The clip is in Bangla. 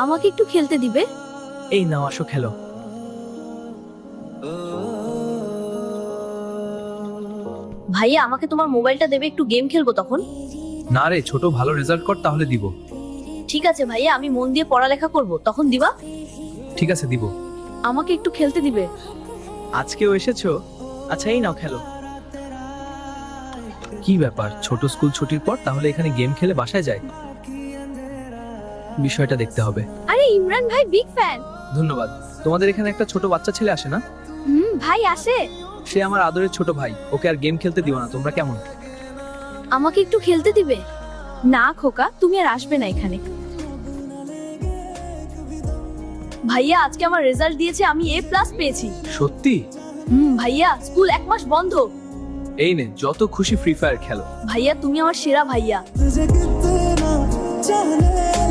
আমাকে একটু খেলতে দিবে? এই নাও, আসো খেলো। ভাইয়া আমাকে তোমার মোবাইলটা দেবে, একটু গেম খেলবো তখন। না রে ছোট, ভালো রেজাল্ট কর তাহলে দিব। ঠিক আছে ভাইয়া, আমি মন দিয়ে পড়ালেখা করব, তখন দিবা? ঠিক আছে দিব। আমাকে একটু খেলতে দিবে? আজকেও এসেছো? আচ্ছা এই নাও খেলো। কি ব্যাপার, ছোট স্কুল ছুটির পর তাহলে এখানে গেম খেলে বাসায় যায়? বিষয়টা দেখতে হবে। আরে ইমরান ভাই বিগ ফ্যান। ধন্যবাদ। তোমাদের এখানে একটা ছোট বাচ্চা ছেলে আসে না? ভাই আসে। সে আমার আদরের ছোট ভাই, ওকে আর গেম খেলতে দিও না। তোমরা কেমন? আমাকে একটু খেলতে দিবে? না খোকা, তুমি আর আসবে না এখানে। ভাইয়া আজকে আমার রেজাল্ট দিয়েছে, আমি A+ পেয়েছি। সত্যি? ভাইয়া স্কুল 1 মাস বন্ধ। এই নে, যত খুশি ফ্রি ফায়ার খেলো। ভাইয়া তুমি আমার সেরা ভাইয়া। तुझे कितना चाहे